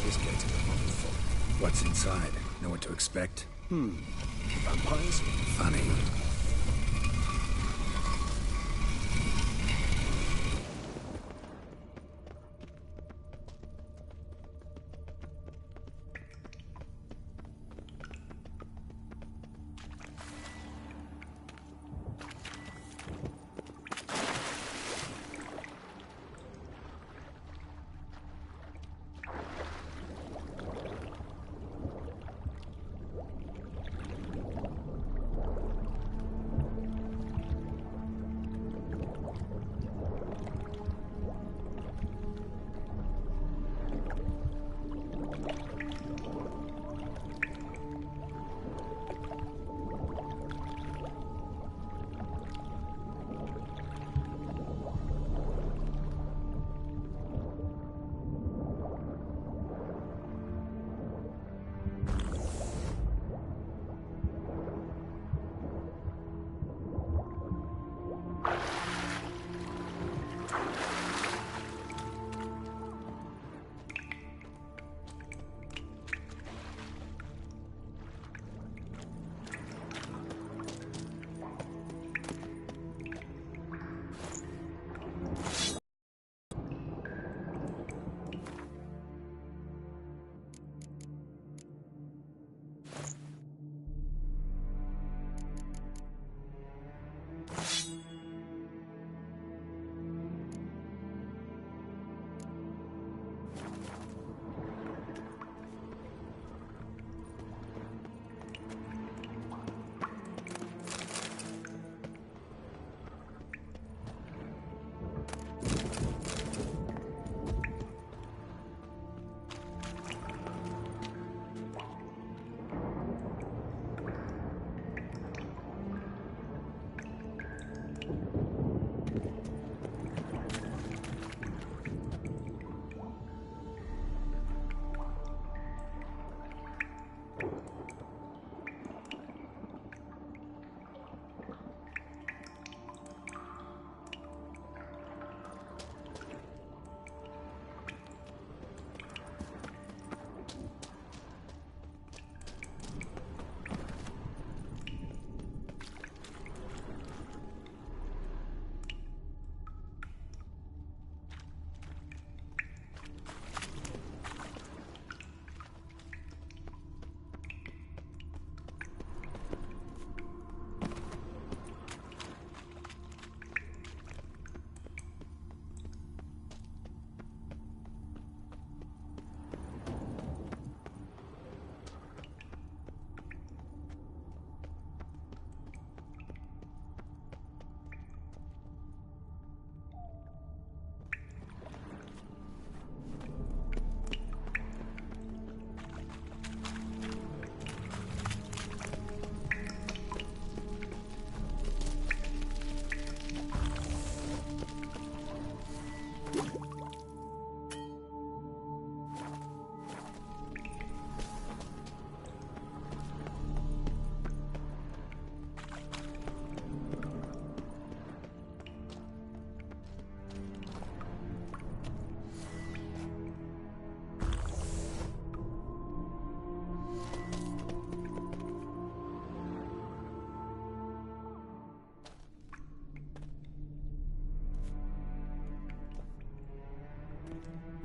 This gate's a bit full. What's inside? Know what to expect? Vampires? Funny.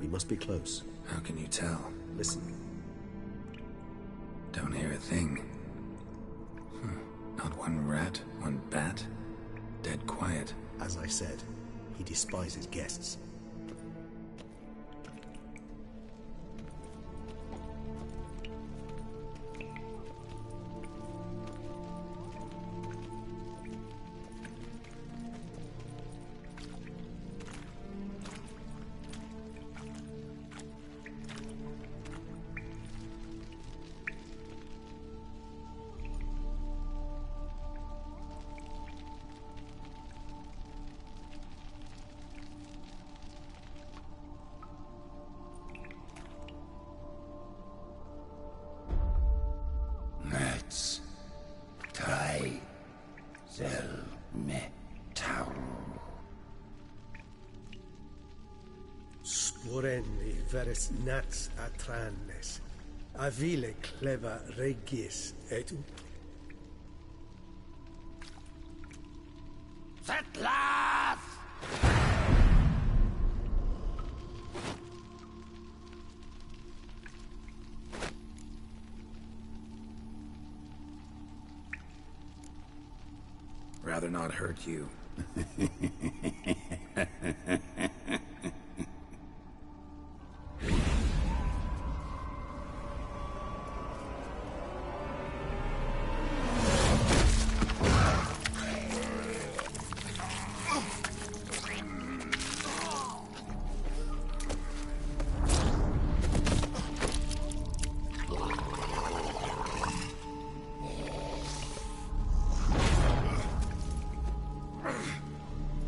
We must be close. How can you tell? Listen. Don't hear a thing. Not one rat, one bat. Dead quiet. As I said, he despises guests. breves nats atrannes. Avile cleva regis et ut. Settlers! Rather not hurt you.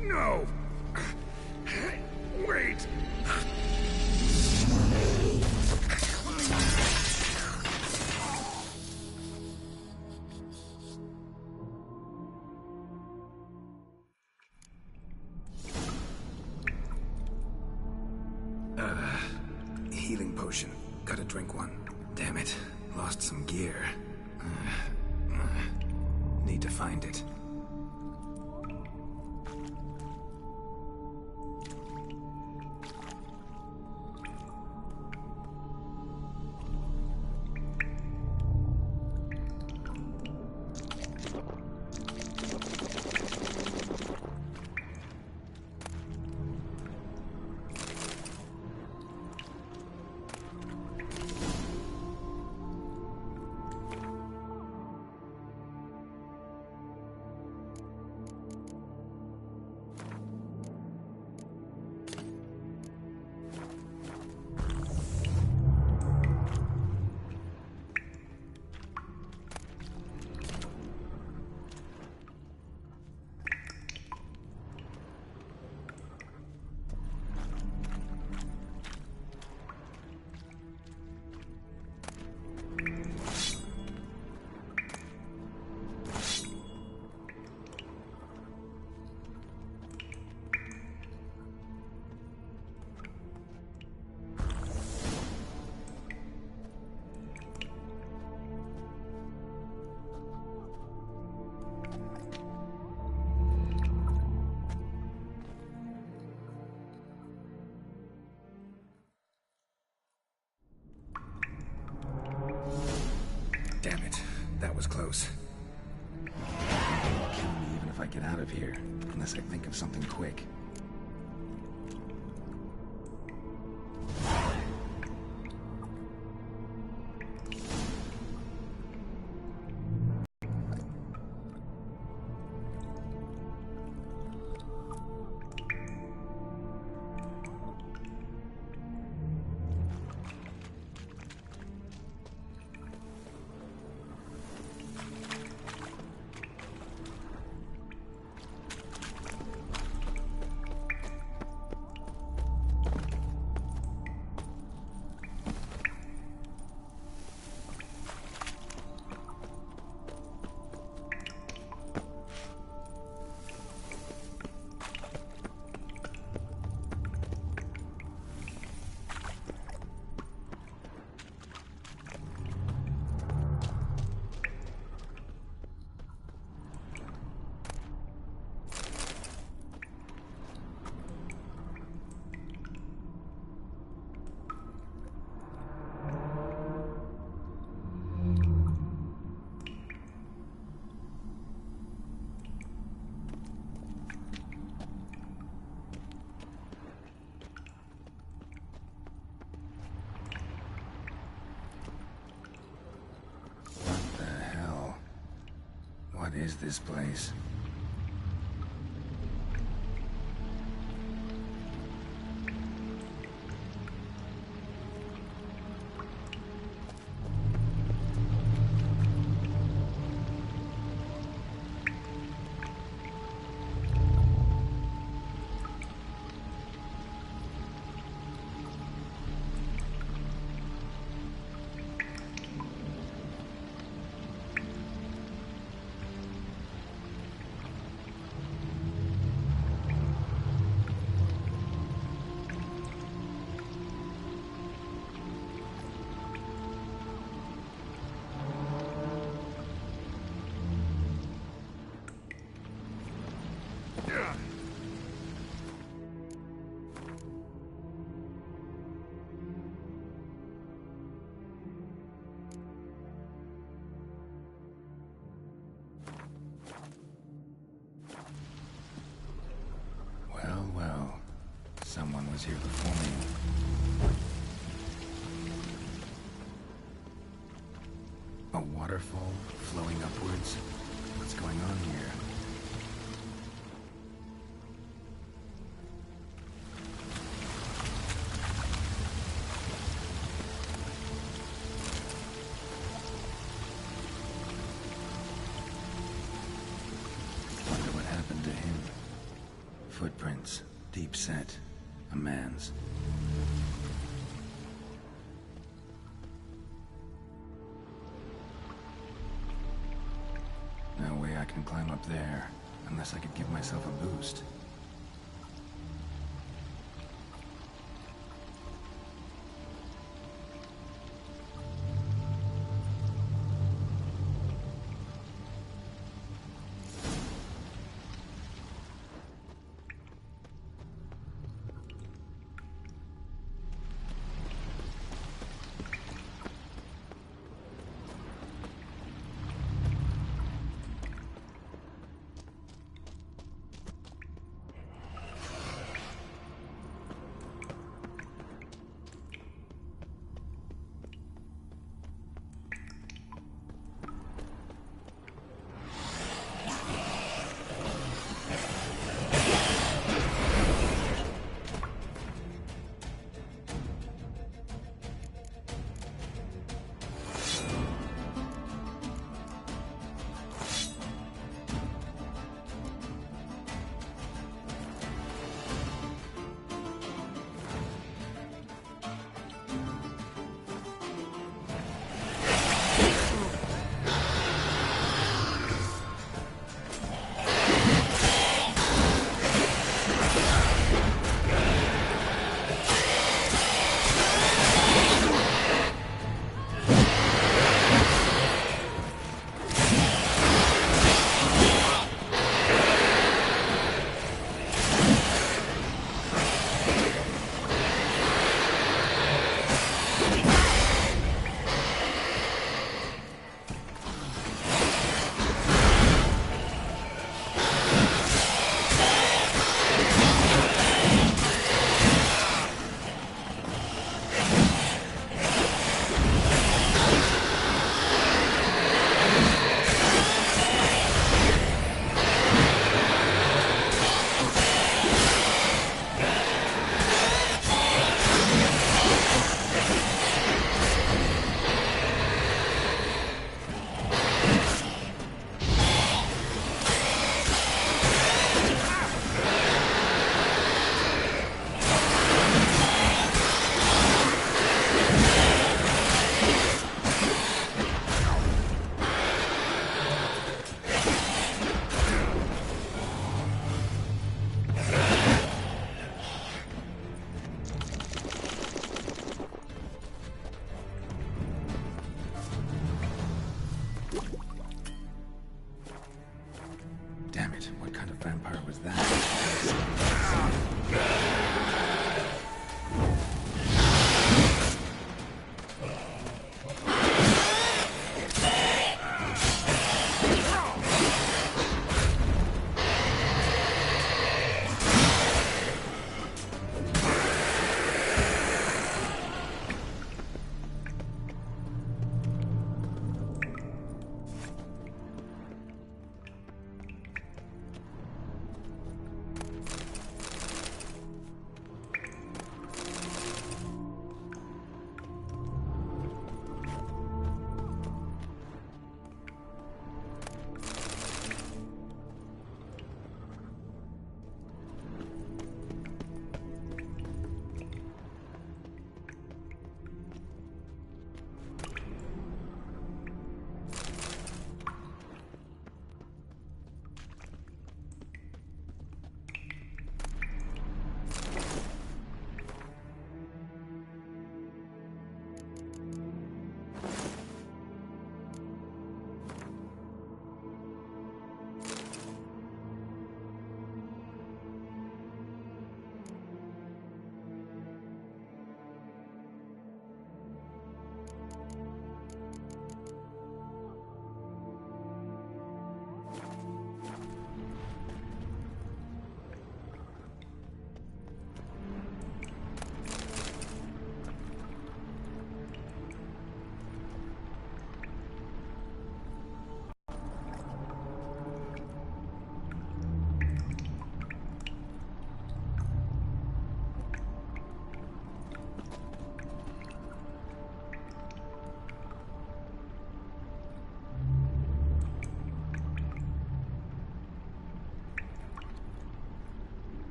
No! Wait! Healing potion. Gotta drink one. Damn it. Lost some gear. Need to find it. Damn it. That was close. Kill me even if I get out of here. Unless I think of something quick. What is this place? was here before me. A waterfall flowing upwards? What's going on here? Wonder what happened to him. Footprints, deep set, a man's. No way I can climb up there, unless I could give myself a boost.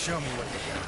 Show me what you got.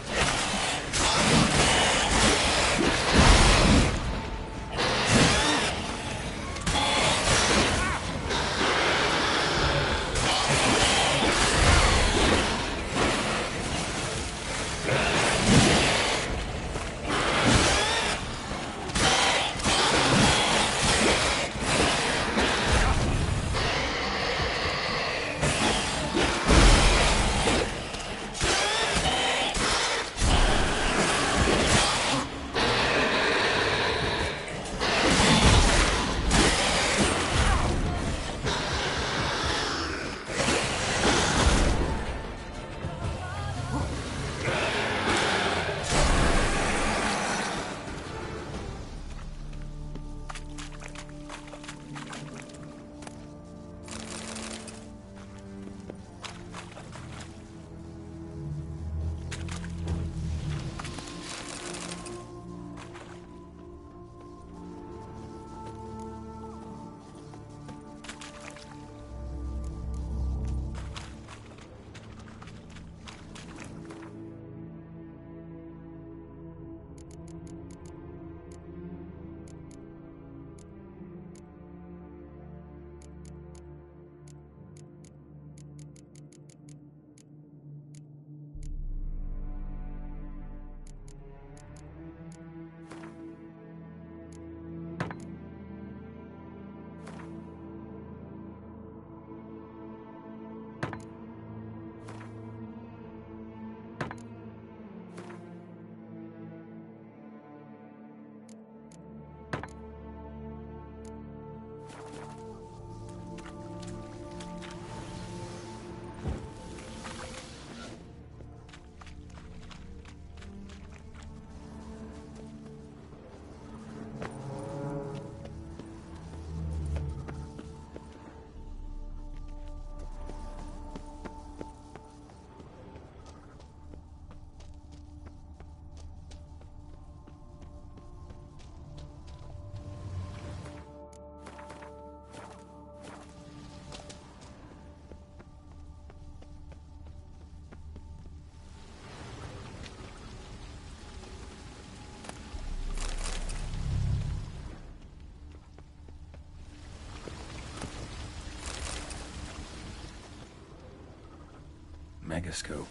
Megascope.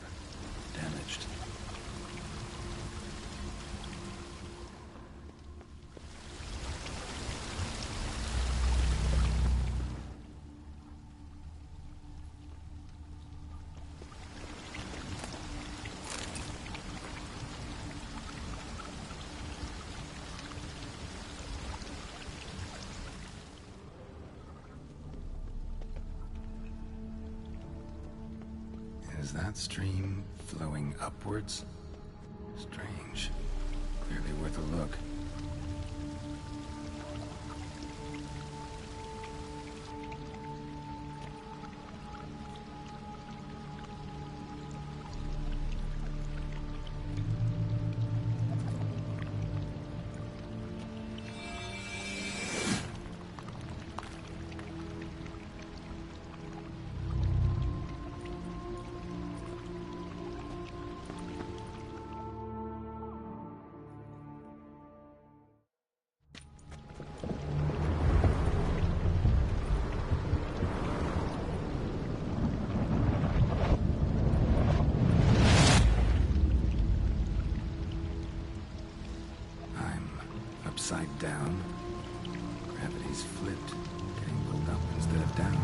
Damaged. Is that stream flowing upwards? Strange. Clearly worth a look. Upside down. Gravity's flipped, getting pulled up instead of down.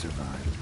survive.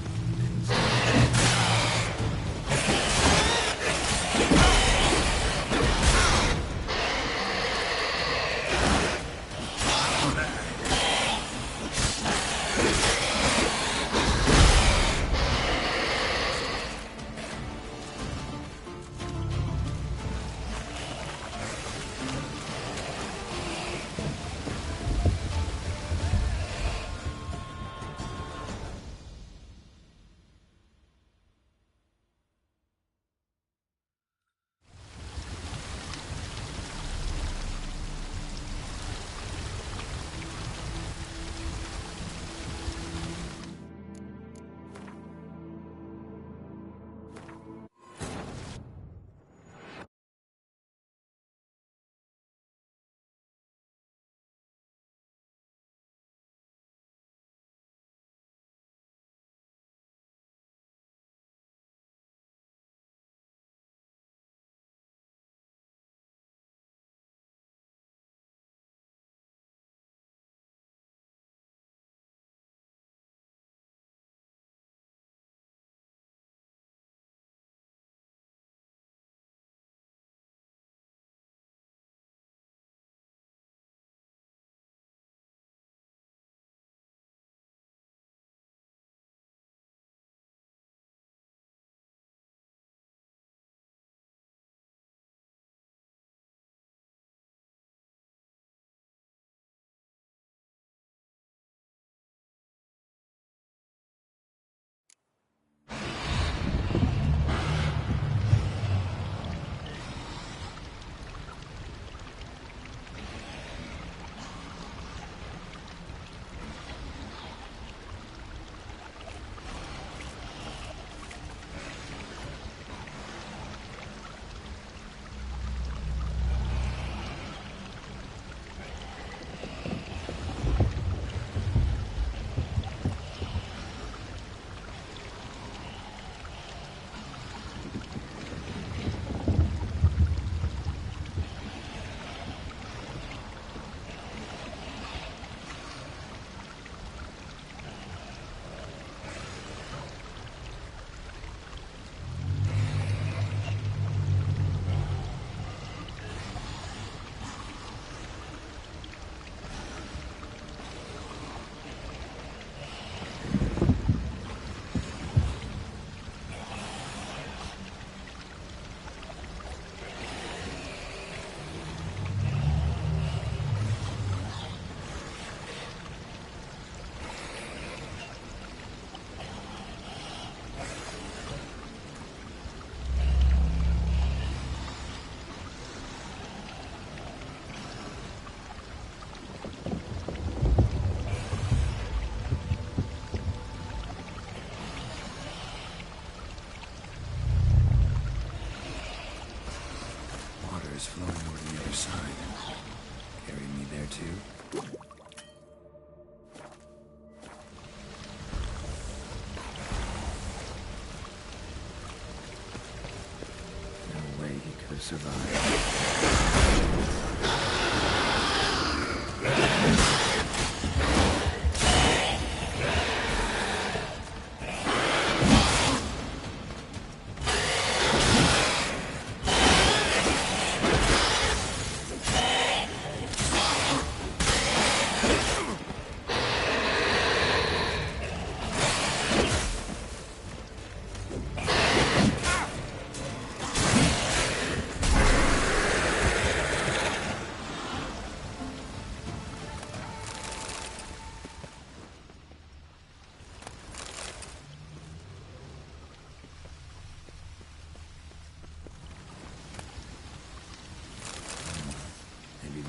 Survive.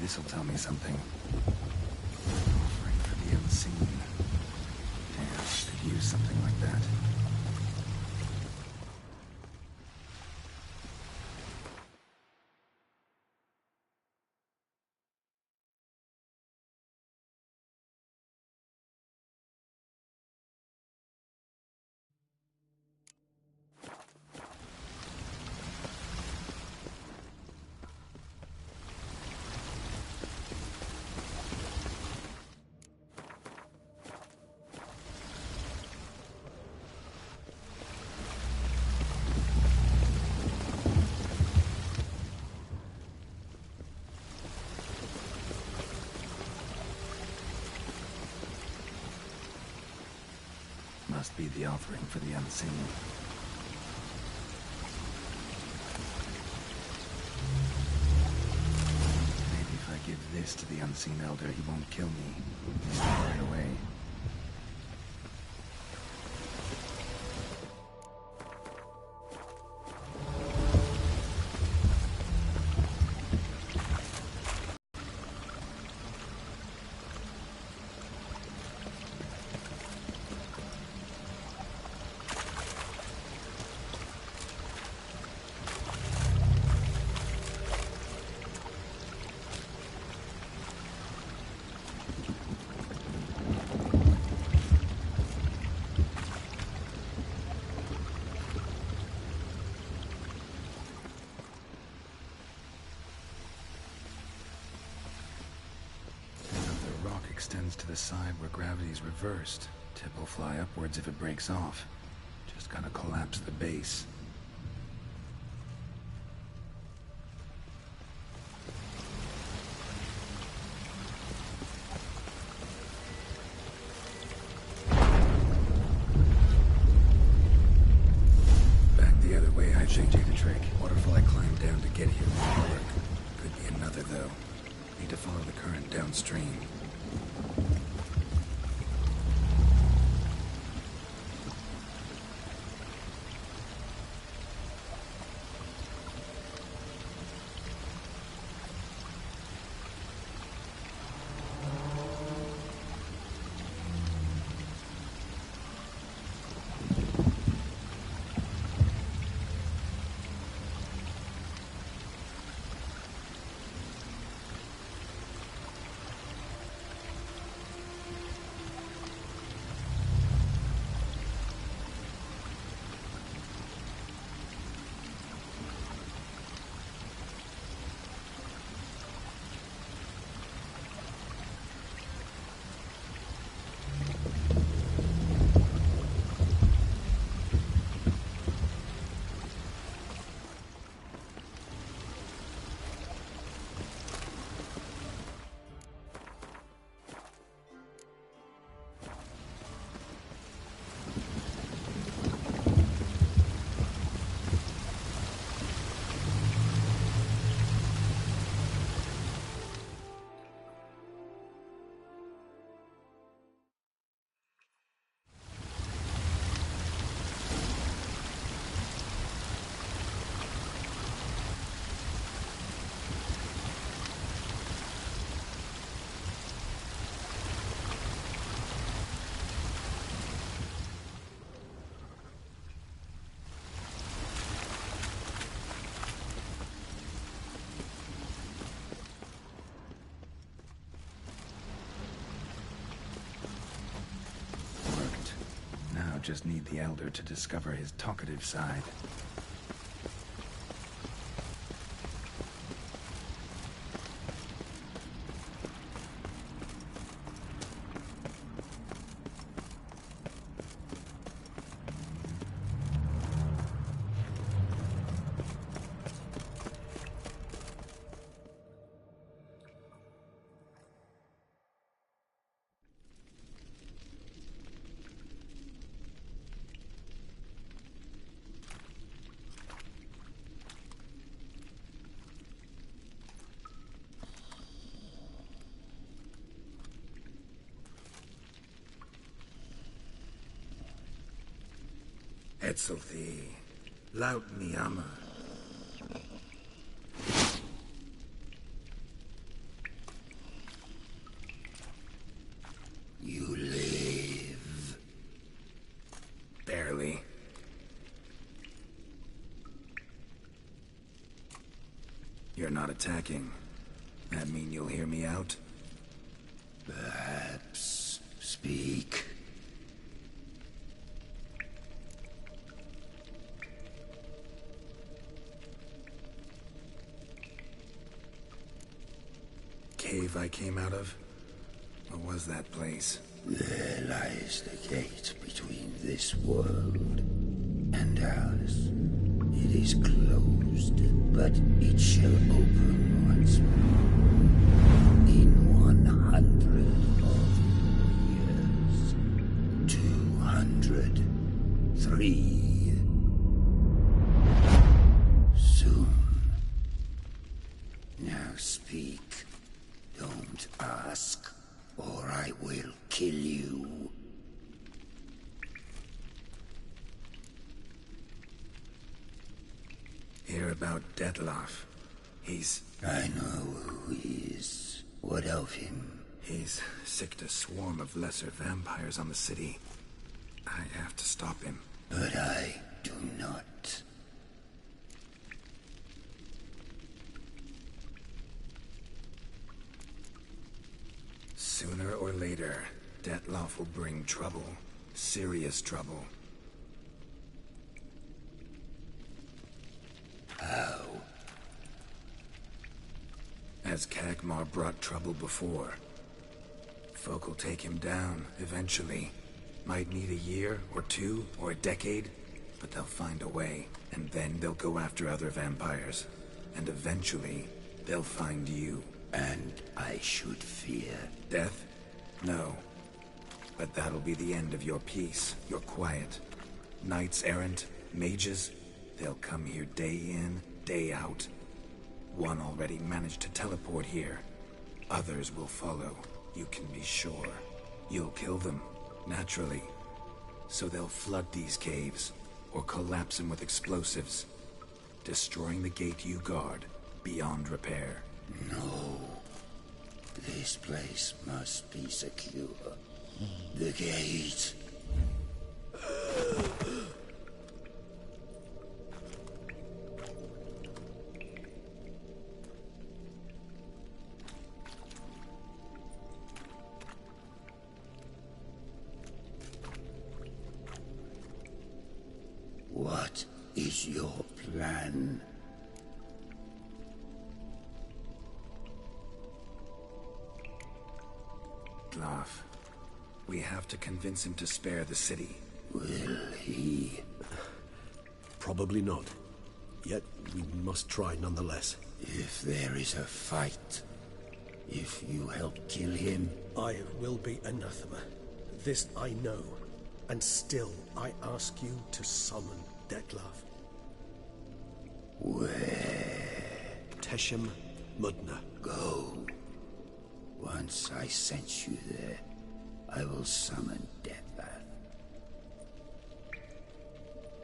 This'll tell me something. Offering for the unseen. Yeah, I could use something like that. must be the offering for the unseen. Maybe if I give this to the unseen elder, he won't kill me right away. Extends to the side where gravity is reversed. Tip will fly upwards if it breaks off. Just gotta collapse the base. Back the other way, I should do the trick. Waterfall I climbed down to get here won't work. Could be another though. Need to follow the current downstream. Just need the elder to discover his talkative side. Etzelthi, laut mi amma. You live. Barely. You're not attacking. That mean you'll hear me out? Perhaps. Speak. Cave I came out of? What was that place? There lies the gate between this world and ours. It is closed, but it shall open once more. In 100 of years. 200. 3. Soon. Now speak. Don't ask, or I will kill you. Hear about Dettlaff. I know who he is. What of him? He's sicked a swarm of lesser vampires on the city. I have to stop him. But I do not. Sooner or later, Dettlaff will bring trouble. Serious trouble. How? As Kagmar brought trouble before. Folk will take him down, eventually. Might need a year, or 2, or a decade, but they'll find a way. And then they'll go after other vampires. And eventually, they'll find you. And I should fear Death? No. But that'll be the end of your peace, your quiet. Knights errant, mages, they'll come here day in, day out. One already managed to teleport here. Others will follow, you can be sure. You'll kill them, naturally. So they'll flood these caves, or collapse them with explosives, destroying the gate you guard beyond repair. No. This place must be secure. The gate. What is your plan? Laugh. We have to convince him to spare the city. Will he? Probably not. Yet we must try nonetheless. If there is a fight, if you help kill him, I will be anathema. This I know. And still, I ask you to summon Dettlaff. where? Teshem Mudna. Go. Once I sense you there, I will summon Dettlaff.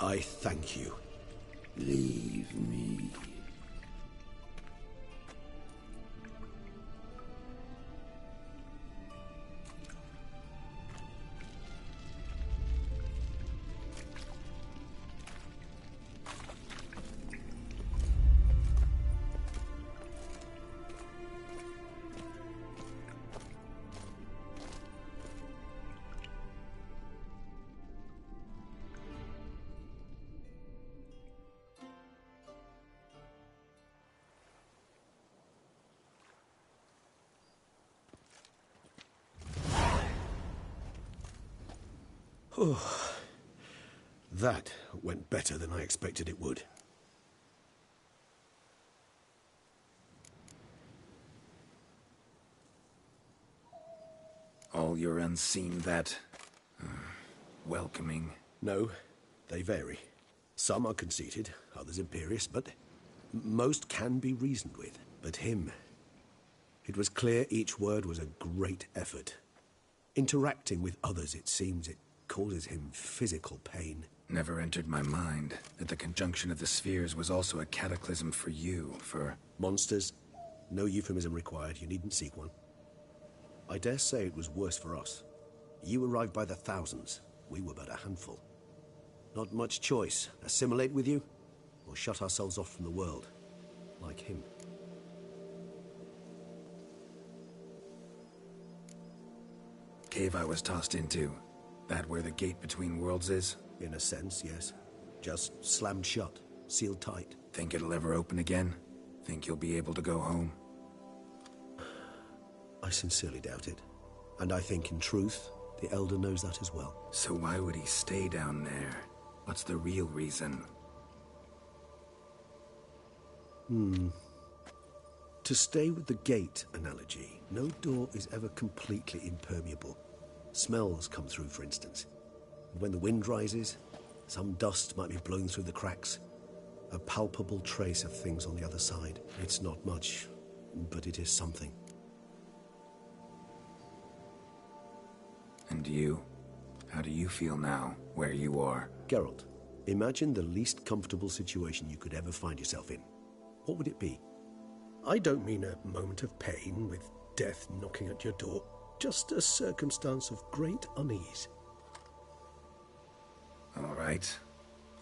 I thank you. Leave me. That went better than I expected it would. All your unseen that... welcoming. No, they vary. Some are conceited, others imperious, but most can be reasoned with. But him... It was clear each word was a great effort. Interacting with others, it seems, it causes him physical pain. Never entered my mind that the conjunction of the spheres was also a cataclysm for you, for... Monsters? No euphemism required, you needn't seek one. I dare say it was worse for us. You arrived by the thousands, we were but a handful. Not much choice, assimilate with you, or shut ourselves off from the world, like him. Cave I was tossed into. That where the gate between worlds is? In a sense, yes. Just slammed shut, sealed tight. Think it'll ever open again? Think you'll be able to go home? I sincerely doubt it. And I think, in truth, the Elder knows that as well. So why would he stay down there? What's the real reason? To stay with the gate analogy, no door is ever completely impermeable. Smells come through, for instance. And when the wind rises, Some dust might be blown through the cracks. A palpable trace of things on the other side. It's not much, but it is something. And you? How do you feel now, where you are? Geralt, imagine the least comfortable situation you could ever find yourself in. What would it be? I don't mean a moment of pain with death knocking at your door. Just a circumstance of great unease. All right.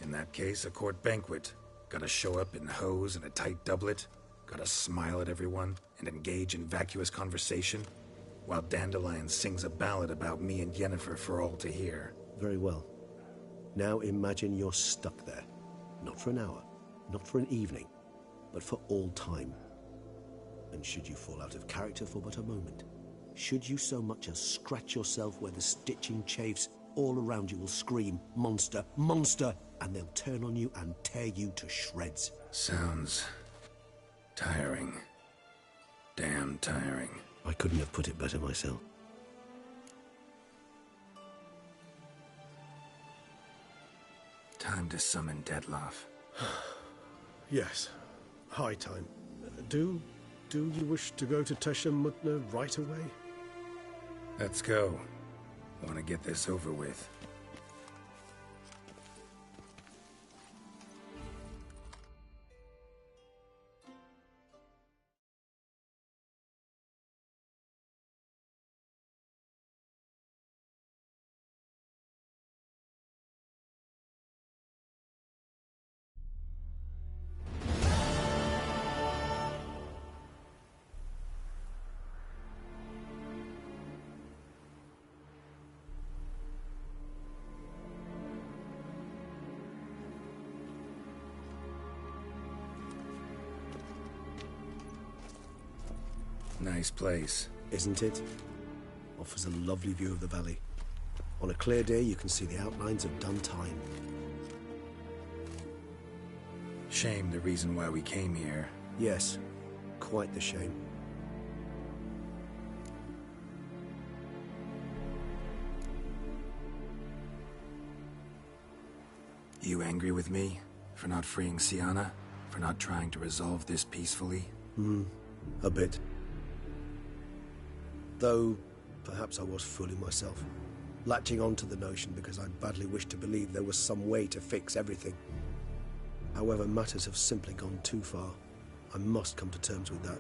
In that case, a court banquet. Gotta show up in hose and a tight doublet. Gotta smile at everyone and engage in vacuous conversation. While Dandelion sings a ballad about me and Yennefer for all to hear. Very well. Now imagine you're stuck there. Not for an hour, not for an evening, but for all time. And should you fall out of character for but a moment, should you so much as scratch yourself where the stitching chafes, all around you will scream, "Monster, monster!" and they'll turn on you and tear you to shreds. Sounds tiring. Damn tiring. I couldn't have put it better myself. Time to summon Dettlaff. Yes, high time. Do you wish to go to Tesha Mutna right away? Let's go. Want to get this over with. Nice place. Isn't it? Offers a lovely view of the valley. On a clear day, you can see the outlines of done time. Shame the reason why we came here. Yes, quite the shame. You angry with me? For not freeing Siana? For not trying to resolve this peacefully? A bit. Though, perhaps I was fooling myself. Latching on to the notion because I badly wished to believe there was some way to fix everything. However, matters have simply gone too far. I must come to terms with that.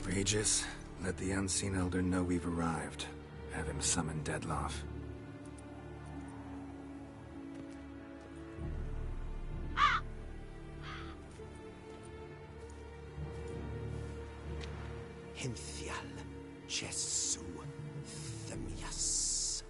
Regis, let the Unseen Elder know we've arrived. Have him summon Dettlaff. Hinthial Jesu Themias.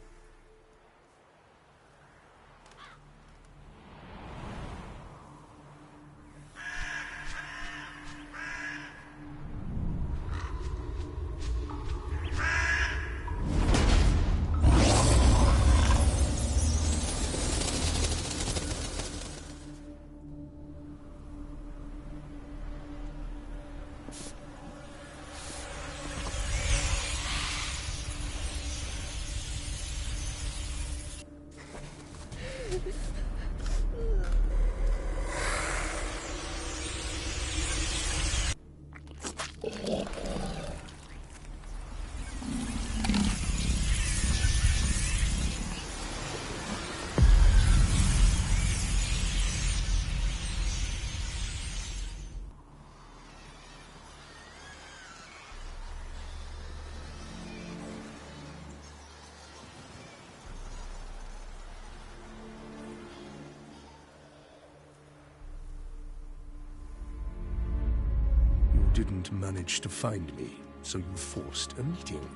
Didn't manage to find me, so you forced a meeting.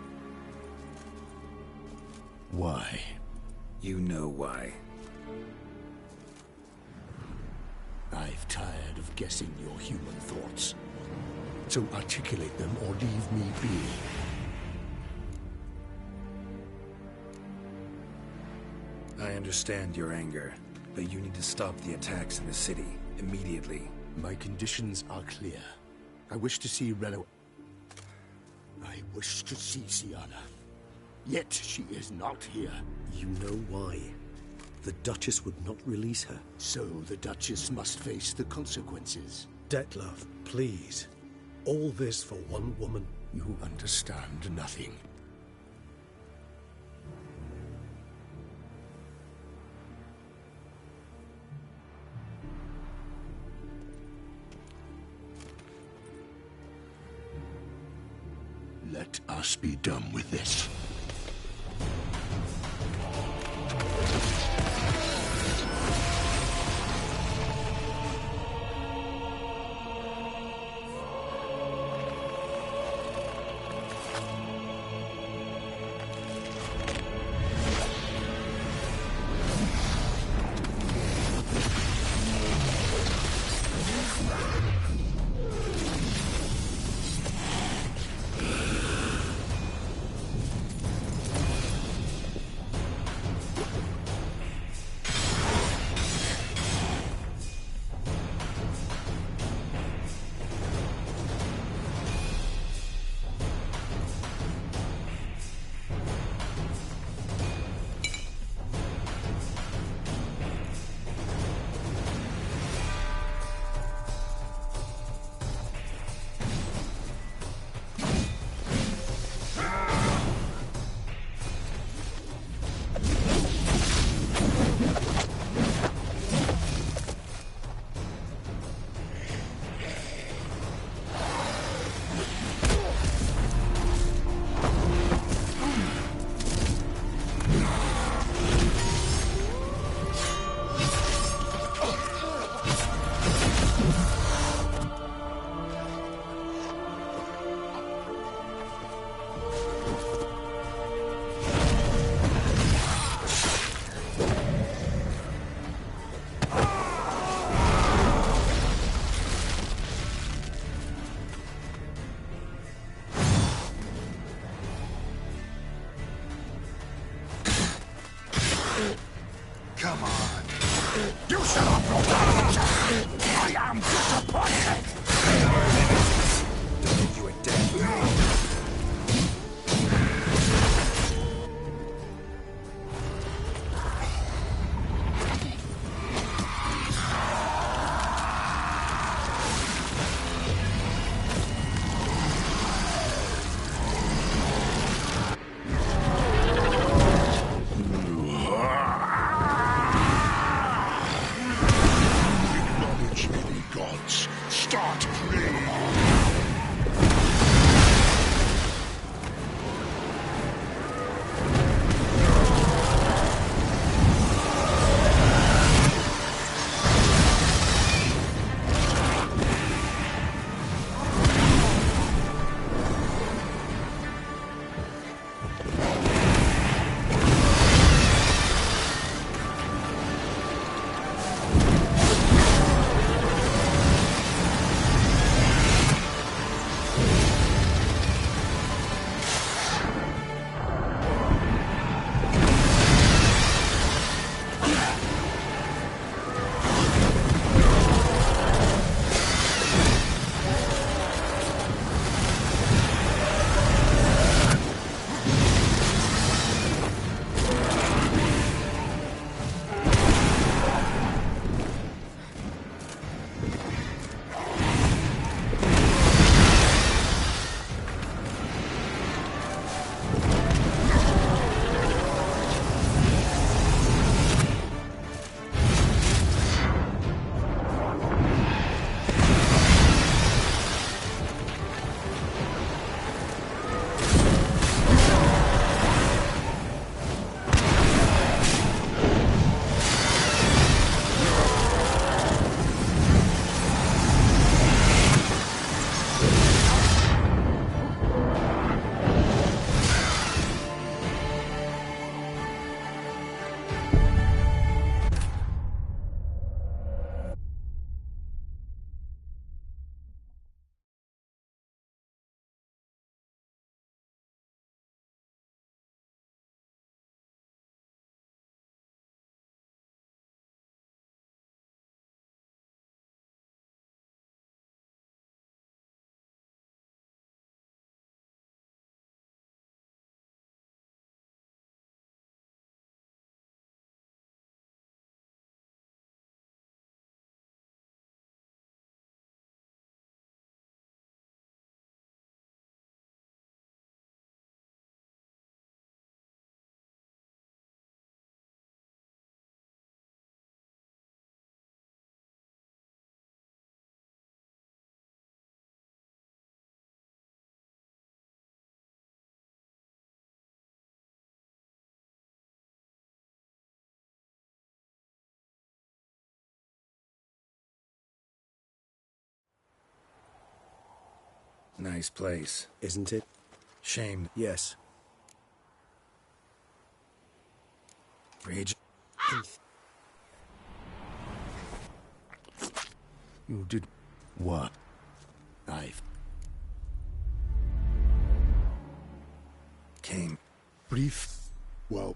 Why? You know why. I've tired of guessing your human thoughts. So articulate them or leave me be. I understand your anger, but you need to stop the attacks in the city immediately. My conditions are clear. I wish to see Siana. Yet she is not here. You know why. The Duchess would not release her. So the Duchess must face the consequences. Dettlaff, please. All this for one woman. You understand nothing. Let us be done with this. Come on. You shut up, I am disappointed! You are dead. Acknowledge me, gods. Start praying. Nice place. Isn't it? Shame. Yes. Rage. You did what? I've Came. brief. Well,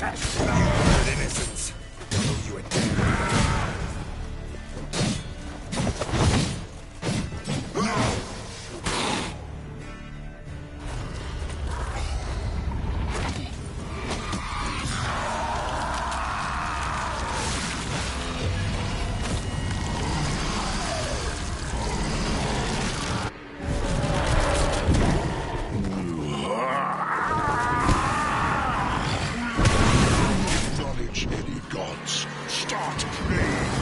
Good innocence. Oh, you are dead. Acknowledge any gods. Start praying.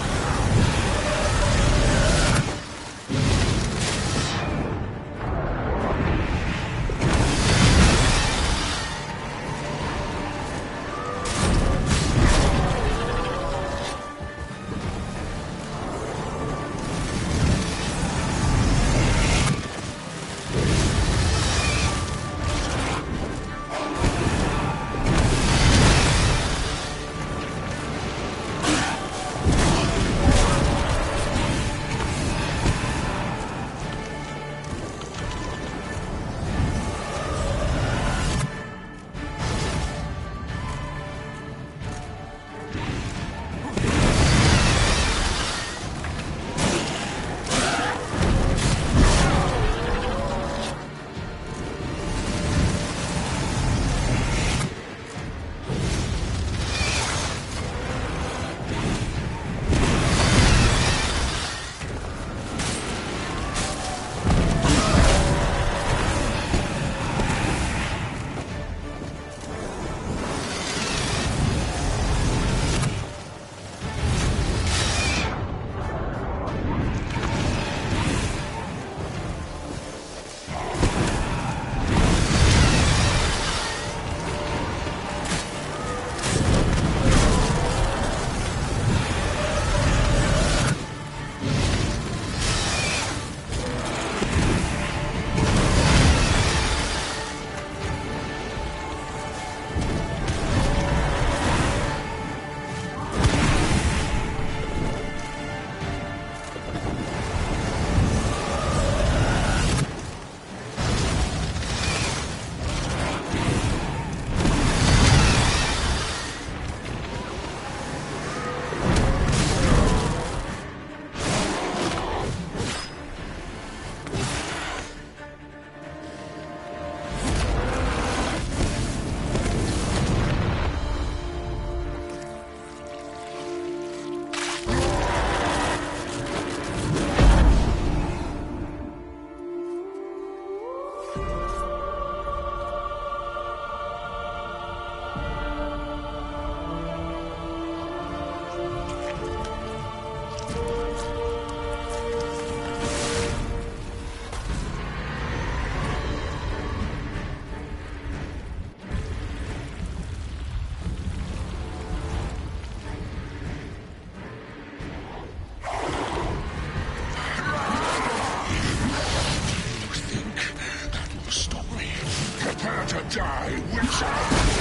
Die, Witcher!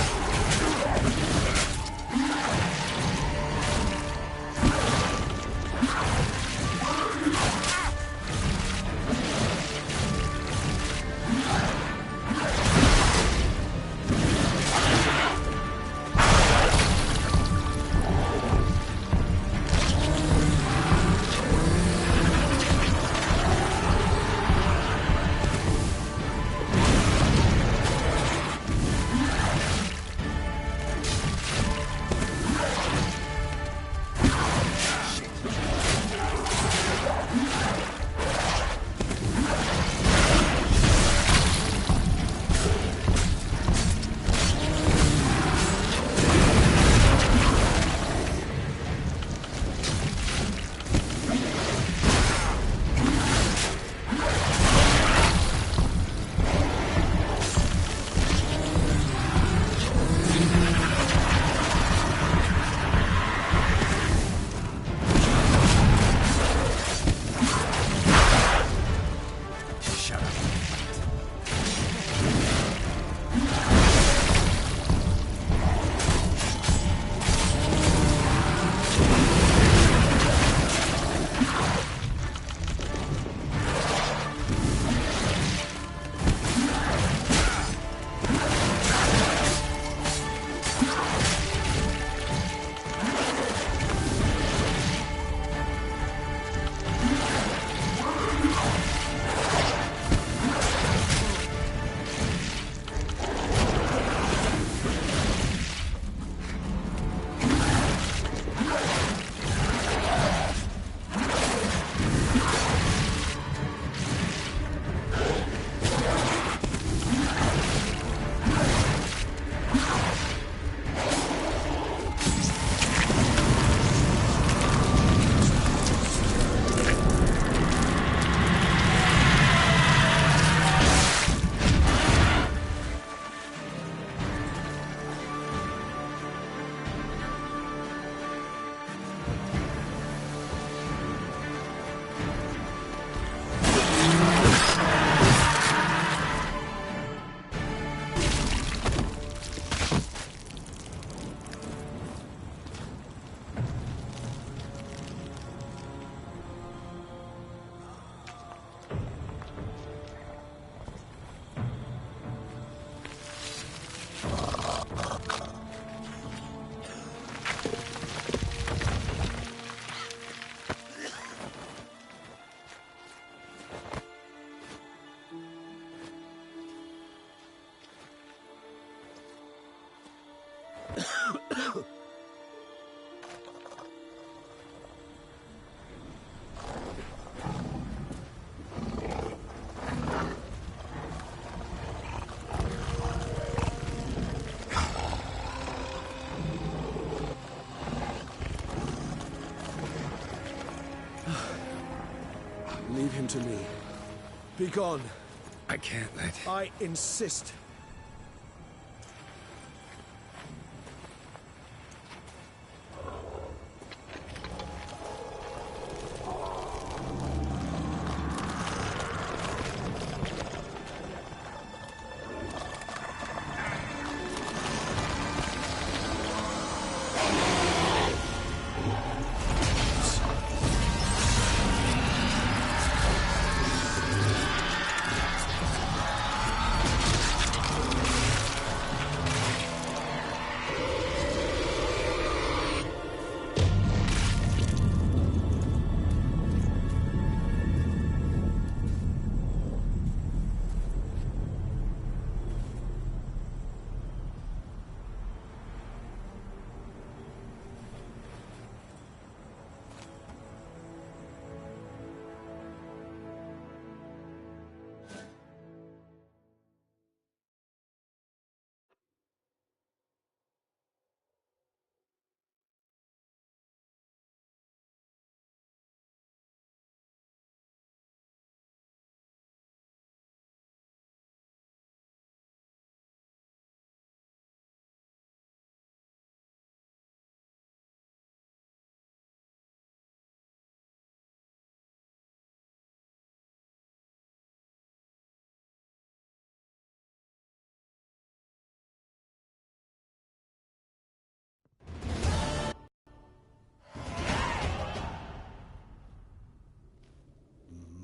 Leave him to me. Be gone. I can't let... I insist.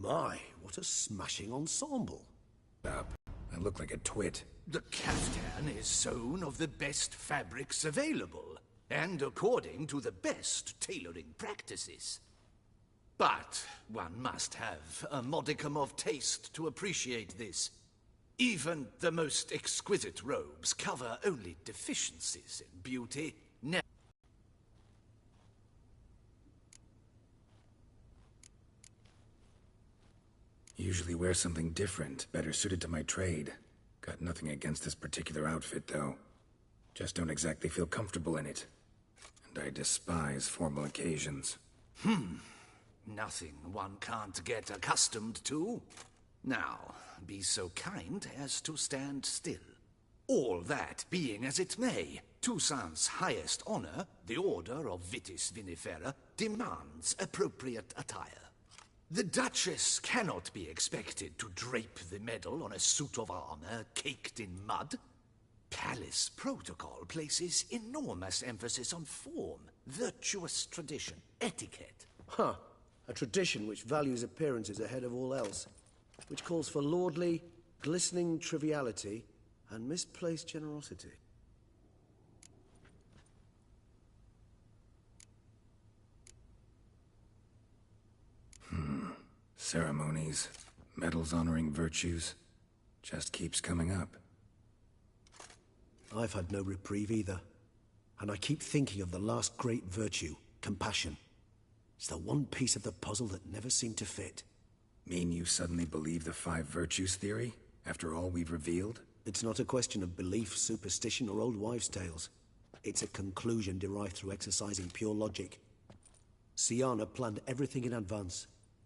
My, what a smashing ensemble. Up. I look like a twit. The caftan is sewn of the best fabrics available, and according to the best tailoring practices. But one must have a modicum of taste to appreciate this. Even the most exquisite robes cover only deficiencies in beauty. Usually wear something different, better suited to my trade. Got nothing against this particular outfit, though. Just don't exactly feel comfortable in it. And I despise formal occasions. Nothing one can't get accustomed to. Now, be so kind as to stand still. All that being as it may, Toussaint's highest honor, the Order of Vitis Vinifera, demands appropriate attire. The Duchess cannot be expected to drape the medal on a suit of armor caked in mud. Palace protocol places enormous emphasis on form, virtuous tradition, etiquette. Huh. A tradition which values appearances ahead of all else. Which calls for lordly, glistening triviality and misplaced generosity. Ceremonies, medals honoring virtues, just keeps coming up. I've had no reprieve either. And I keep thinking of the last great virtue, compassion. It's the one piece of the puzzle that never seemed to fit. Mean you suddenly believe the 5 virtues theory, after all we've revealed? It's not a question of belief, superstition, or old wives' tales. It's a conclusion derived through exercising pure logic. Siana planned everything in advance.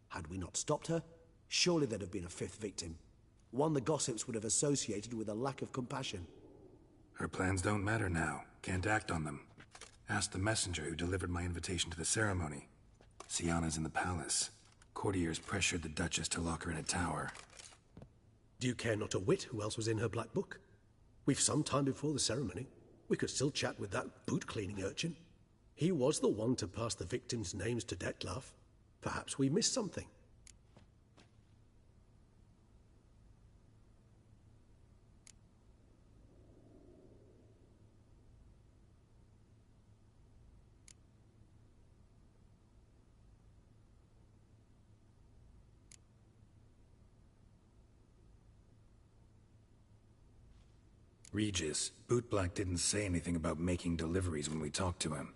Had we not stopped her, surely there'd have been a 5th victim. One the gossips would have associated with a lack of compassion. Her plans don't matter now. Can't act on them. Ask the messenger who delivered my invitation to the ceremony. Siana's in the palace. Courtiers pressured the Duchess to lock her in a tower. Do you care not a whit who else was in her black book? We've some time before the ceremony. We could still chat with that boot-cleaning urchin. He was the one to pass the victims' names to Dettlaff. Perhaps we missed something. Regis, Bootblack didn't say anything about making deliveries when we talked to him.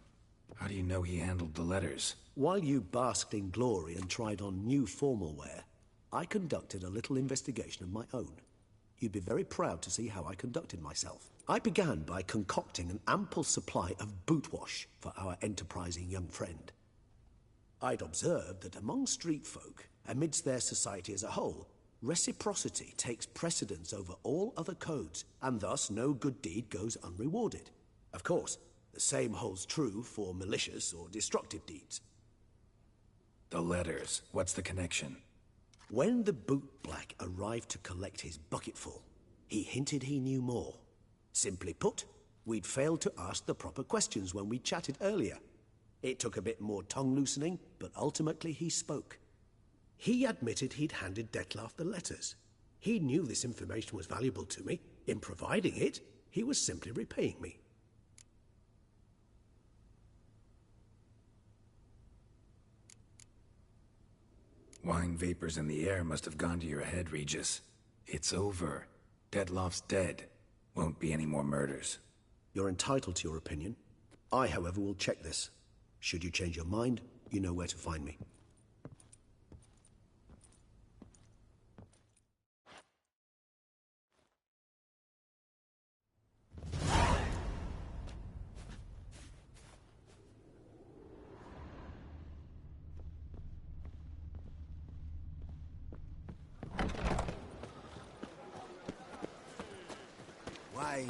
How do you know he handled the letters? While you basked in glory and tried on new formal wear, I conducted a little investigation of my own. You'd be very proud to see how I conducted myself. I began by concocting an ample supply of boot wash for our enterprising young friend. I'd observed that among street folk, amidst their society as a whole, reciprocity takes precedence over all other codes, and thus no good deed goes unrewarded. Of course, the same holds true for malicious or destructive deeds. The letters, what's the connection? When the bootblack arrived to collect his bucketful, he hinted he knew more. Simply put, we'd failed to ask the proper questions when we chatted earlier. It took a bit more tongue-loosening, but ultimately he spoke. He admitted he'd handed Dettlaff the letters. He knew this information was valuable to me. In providing it, he was simply repaying me. Wine vapors in the air must have gone to your head, Regis. It's over. Dettlaff's dead. Won't be any more murders. You're entitled to your opinion. I, however, will check this. Should you change your mind, you know where to find me. Wine,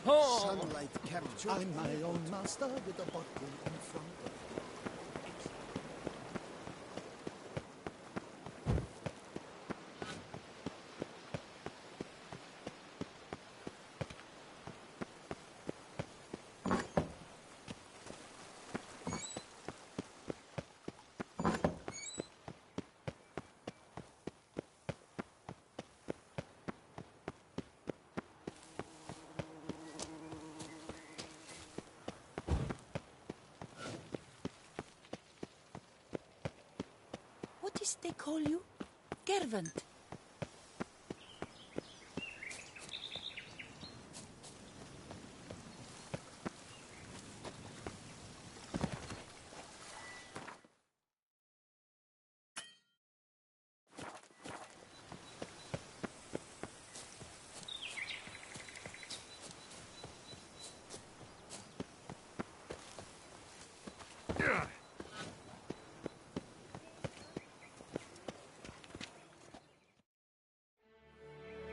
sunlight captured. I'm my own master with a bottle in front of me. What is they call you? Gervant.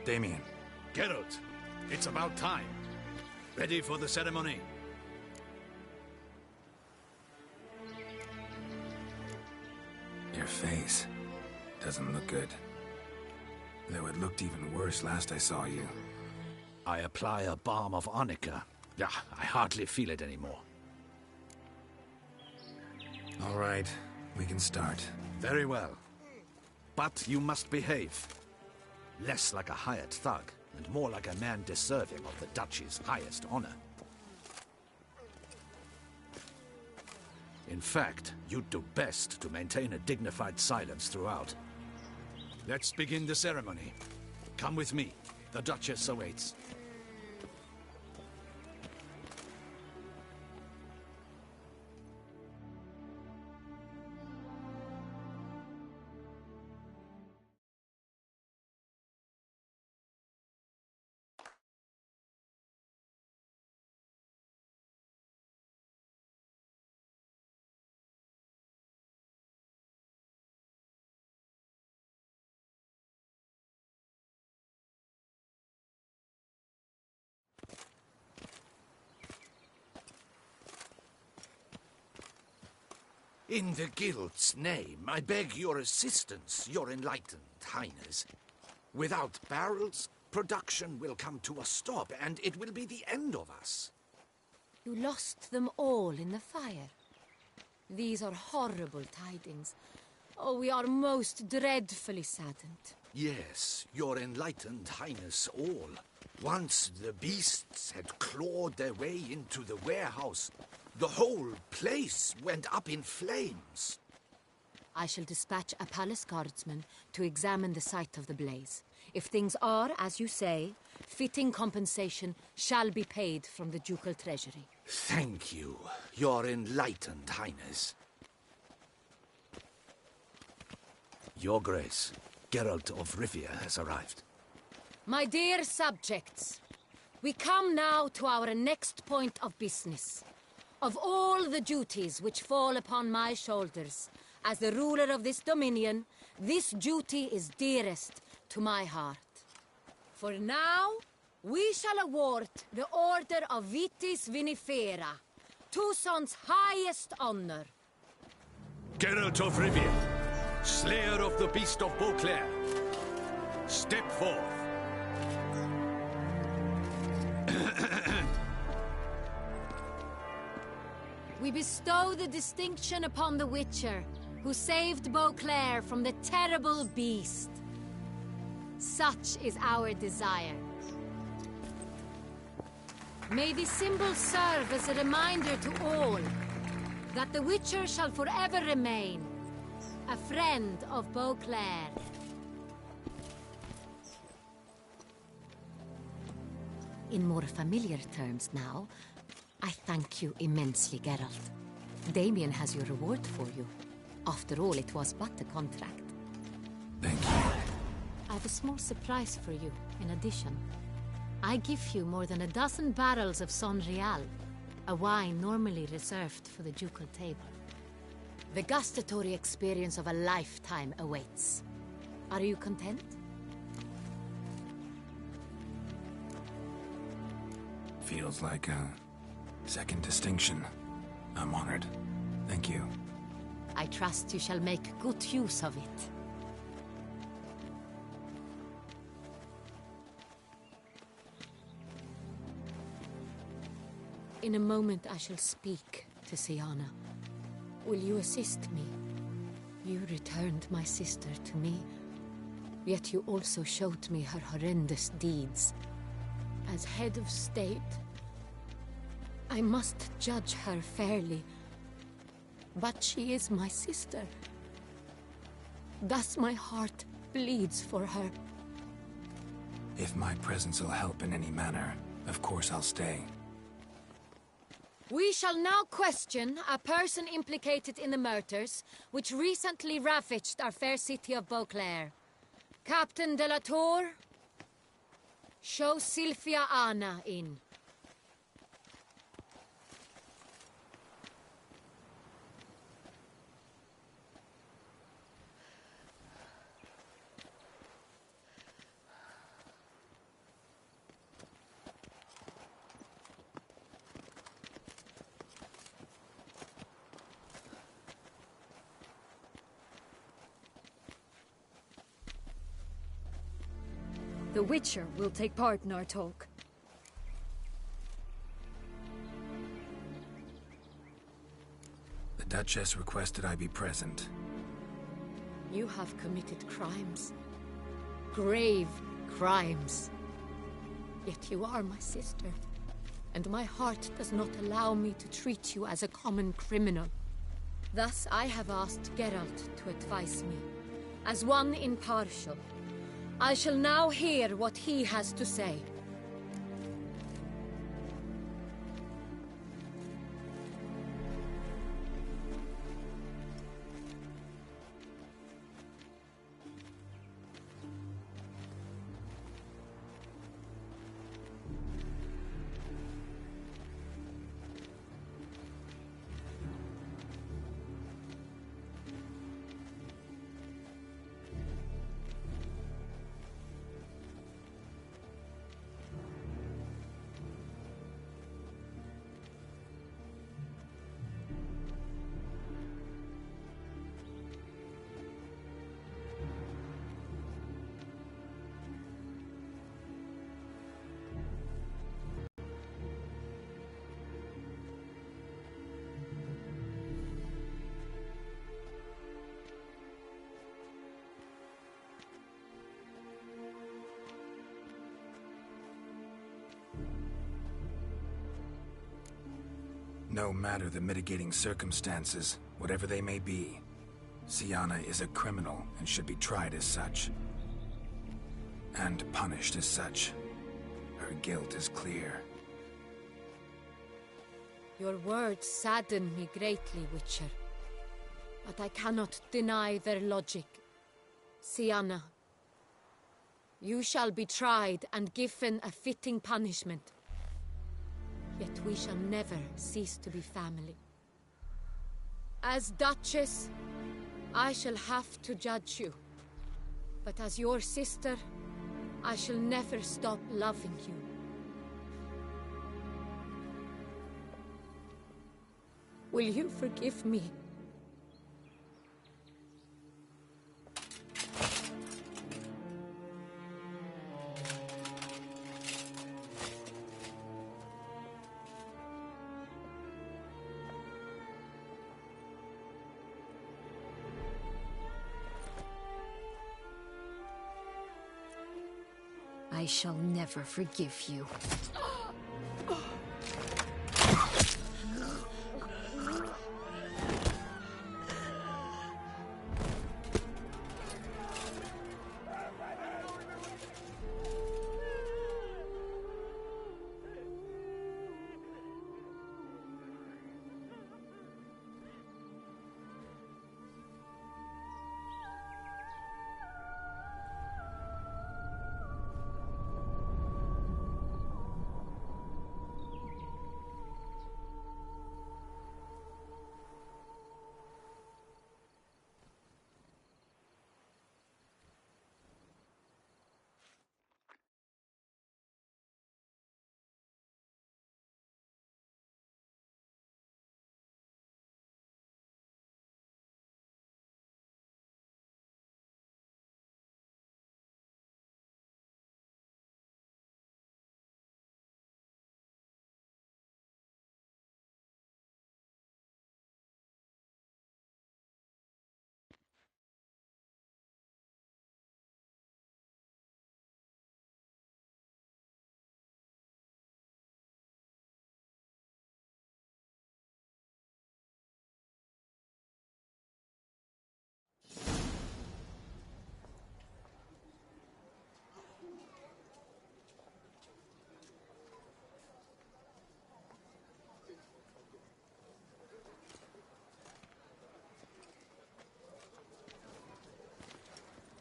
Damien. Geralt, it's about time. Ready for the ceremony? Your face doesn't look good. Though it looked even worse last I saw you. I apply a balm of arnica. Yeah, I hardly feel it anymore. All right, we can start. Very well. But you must behave. Less like a hired thug, and more like a man deserving of the Duchy's highest honor. In fact, you'd do best to maintain a dignified silence throughout. Let's begin the ceremony. Come with me. The Duchess awaits. In the Guild's name, I beg your assistance, your enlightened highness. Without barrels, production will come to a stop, and it will be the end of us. You lost them all in the fire. These are horrible tidings. Oh, we are most dreadfully saddened. Yes, your enlightened highness all. Once the beasts had clawed their way into the warehouse, the whole place went up in flames. I shall dispatch a palace guardsman to examine the site of the blaze. If things are as you say, Fitting compensation shall be paid from the ducal treasury. Thank you, Your Enlightened Highness. Your Grace, Geralt of Rivia has arrived. My dear subjects, we come now to our next point of business. Of all the duties which fall upon my shoulders, as the ruler of this dominion, this duty is dearest to my heart. For now, we shall award the Order of Vitis Vinifera, Tucson's highest honor. Geralt of Rivia, Slayer of the Beast of Beauclair, step forth. We bestow the distinction upon the Witcher, who saved Beauclair from the terrible beast. Such is our desire. May this symbol serve as a reminder to all that the Witcher shall forever remain a friend of Beauclair. In more familiar terms now, I thank you immensely, Geralt. Damien has your reward for you. After all, it was but a contract. Thank you. I have a small surprise for you, in addition. I give you more than a dozen barrels of Son Real, a wine normally reserved for the ducal table. The gustatory experience of a lifetime awaits. Are you content? Feels like a second distinction. I'm honored. Thank you. I trust you shall make good use of it. In a moment I shall speak to Siana. Will you assist me? You returned my sister to me, yet you also showed me her horrendous deeds. As head of state, I must judge her fairly. But she is my sister. Thus my heart bleeds for her. If my presence will help in any manner, of course I'll stay. We shall now question a person implicated in the murders which recently ravaged our fair city of Beauclair. Captain de la Tour, show Sylvia Anna in. The Witcher will take part in our talk. The Duchess requested I be present. You have committed crimes. Grave crimes. Yet you are my sister, and my heart does not allow me to treat you as a common criminal. Thus I have asked Geralt to advise me, as one impartial. I shall now hear what he has to say. No matter the mitigating circumstances, whatever they may be, Siana is a criminal and should be tried as such. And punished as such. Her guilt is clear. Your words sadden me greatly, Witcher. But I cannot deny their logic. Siana, you shall be tried and given a fitting punishment. Yet we shall never cease to be family. As Duchess, I shall have to judge you. But as your sister, I shall never stop loving you. Will you forgive me? I shall never forgive you.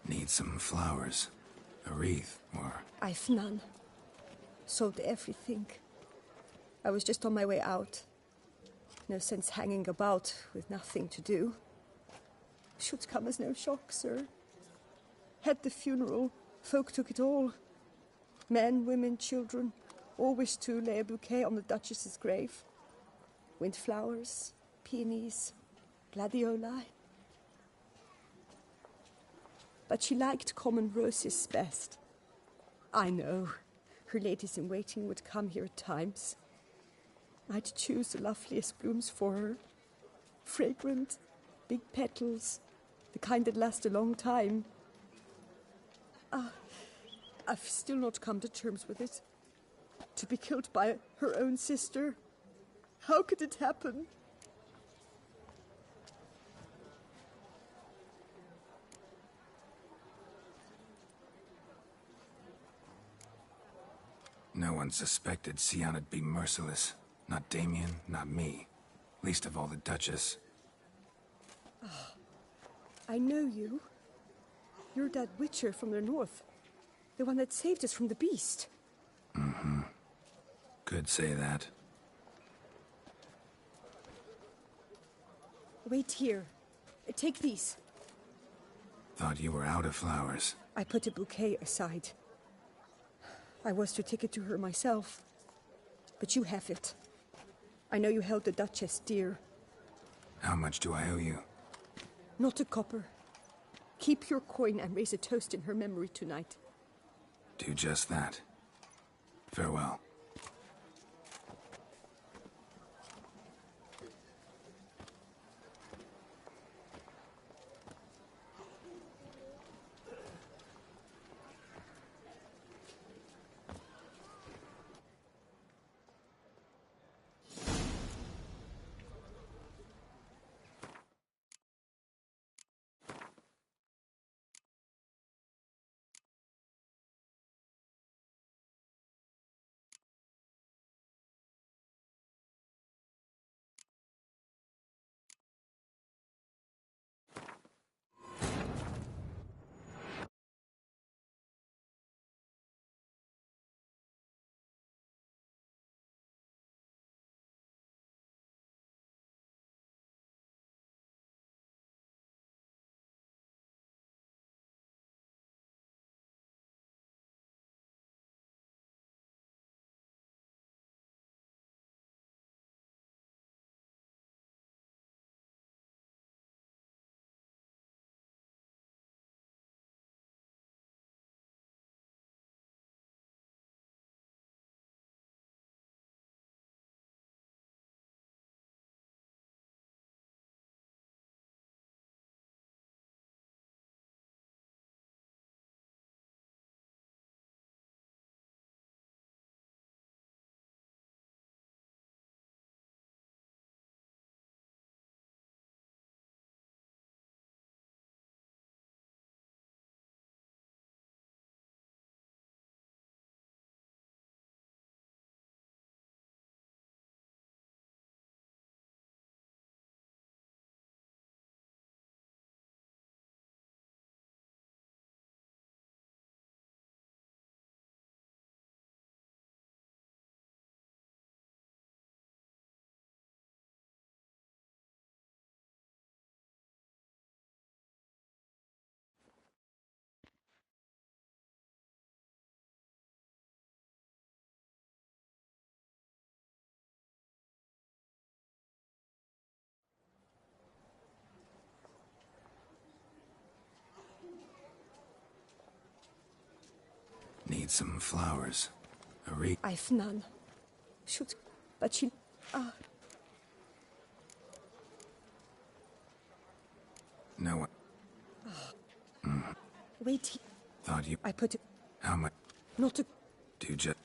Need some flowers. A wreath, or... I've none. Sold everything. I was just on my way out. No sense hanging about with nothing to do. Should come as no shock, sir. Had the funeral, folk took it all. Men, women, children, all wished to lay a bouquet on the Duchess's grave. Windflowers, peonies, gladioli. But she liked common roses best. I know, her ladies-in-waiting would come here at times. I'd choose the loveliest blooms for her. Fragrant, big petals, the kind that last a long time. I've still not come to terms with it. To be killed by her own sister. How could it happen? No one suspected Siana'd be merciless. Not Damien, not me. Least of all the Duchess. Oh, I know you. You're that Witcher from the north. The one that saved us from the beast. Mm-hmm. Could say that. Wait here. Take these. Thought you were out of flowers. I put a bouquet aside. I was to take it to her myself. But you have it. I know you held the Duchess dear. How much do I owe you? Not a copper. Keep your coin and raise a toast in her memory tonight. Do just that. Farewell. need some flowers. I've none. Should... But she... No one. Wait. Thought you... I put it... How much? Not to... Do just...